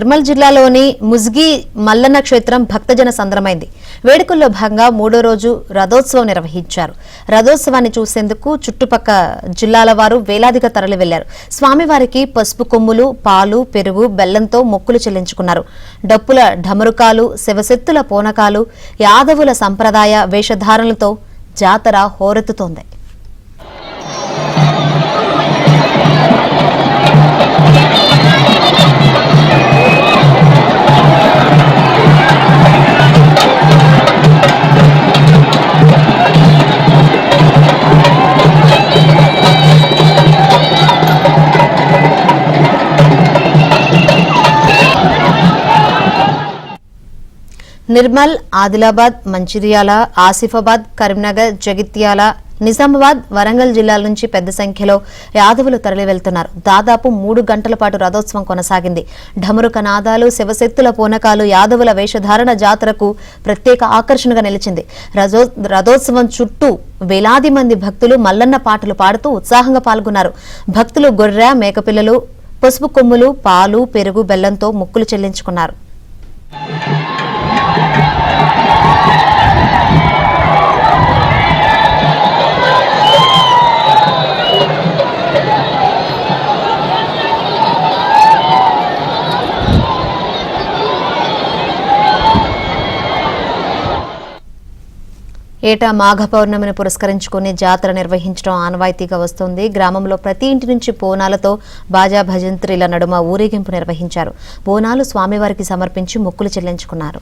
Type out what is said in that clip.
నిర్మల్ జిల్లాలోని ముజ్గి మల్లన్న క్షేత్రం భక్తజన సంద్రమైంది. వేడుకల్లో భాగంగా మూడో రోజు రథోత్సవం నిర్వహించారు. రథోత్సవాన్ని చూసేందుకు చుట్టుపక్క జిల్లాల వారు వేలాదిగా తరలి వెళ్లారు. స్వామివారికి పసుపు కొమ్ములు, పాలు, పెరుగు, బెల్లంతో మొక్కులు చెల్లించుకున్నారు. డప్పుల ఢమరుకాలు, శివశక్తుల పూనకాలు, యాదవుల సంప్రదాయ వేషధారణలతో జాతర హోరెత్తుతోంది. నిర్మల్, ఆదిలాబాద్, మంచిర్యాల, ఆసిఫాబాద్, కరీంనగర్, జగిత్యాల, నిజామాబాద్, వరంగల్ జిల్లాల నుంచి పెద్ద సంఖ్యలో యాదవులు తరలి వెళ్తున్నారు. దాదాపు 3 గంటల పాటు రథోత్సవం కొనసాగింది. ఢమరుక నాదాలు, శివశక్తుల పూనకాలు, యాదవుల వేషధారణ జాతరకు ప్రత్యేక ఆకర్షణగా నిలిచింది. రథోత్సవం చుట్టూ వేలాది మంది భక్తులు మల్లన్న పాటలు పాడుతూ ఉత్సాహంగా పాల్గొన్నారు. భక్తులు గొర్రె, మేకపిల్లలు, పసుపు కొమ్ములు, పాలు, పెరుగు, బెల్లంతో మొక్కులు చెల్లించుకున్నారు. ఏటా మాఘ పౌర్ణమిని పురస్కరించుకుని జాతర నిర్వహించడం ఆనవాయితీగా వస్తోంది. గ్రామంలో ప్రతి ఇంటి నుంచి బోనాలతో బాజా భజంత్రీల నడుమ ఊరేగింపు నిర్వహించారు. బోనాలు స్వామివారికి సమర్పించి మొక్కులు చెల్లించుకున్నారు.